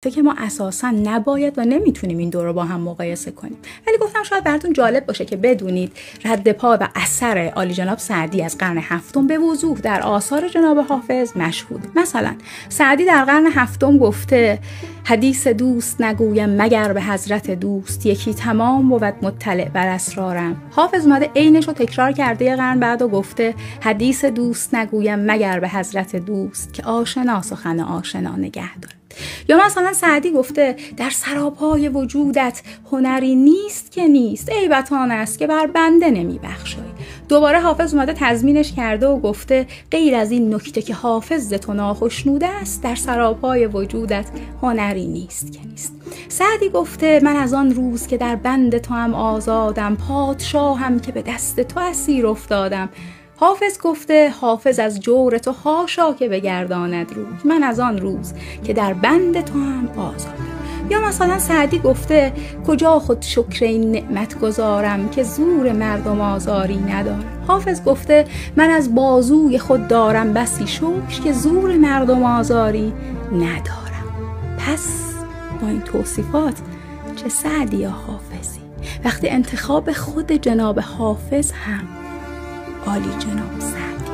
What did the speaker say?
که ما اساسا نباید و نمیتونیم این دو رو با هم مقایسه کنیم. ولی گفتم شاید براتون جالب باشه که بدونید رد پا و اثر عالی جناب سعدی از قرن هفتم به وضوح در آثار جناب حافظ مشهود. مثلا سعدی در قرن هفتم گفته حدیث دوست نگویم مگر به حضرت دوست، یکی تمام بود مطلع بر اسرارم. حافظ اومده عینش رو تکرار کرده یه قرن بعد و گفته حدیث دوست نگویم مگر به حضرت دوست، که آشنا سخن آشنا نگه داره. یا مثلا سعدی گفته در سراپای وجودت هنری نیست که نیست، عیبت آن است که بر بنده نمی بخشای. دوباره حافظ اومده تضمینش کرده و گفته غیر از این نکته که حافظ ز تو ناخشنود است، در سراپای وجودت هنری نیست که نیست. سعدی گفته من از آن روز که در بند تو هم آزادم، پادشاهم که به دست تو اسیر افتادم. حافظ گفته حافظ از جور تو حاشا که بگرداند روی، من از آن روز که در بند تو هم آزادم. یا مثلا سعدی گفته کجا خود شکر این نعمت گذارم، که زور مردم آزاری ندارم. حافظ گفته من از بازوی خود دارم بسی شکر، که زور مردم آزاری ندارم. پس با این توصیفات چه سعدی یا حافظی، وقتی انتخاب خود جناب حافظ هم عالی جناب سعدی.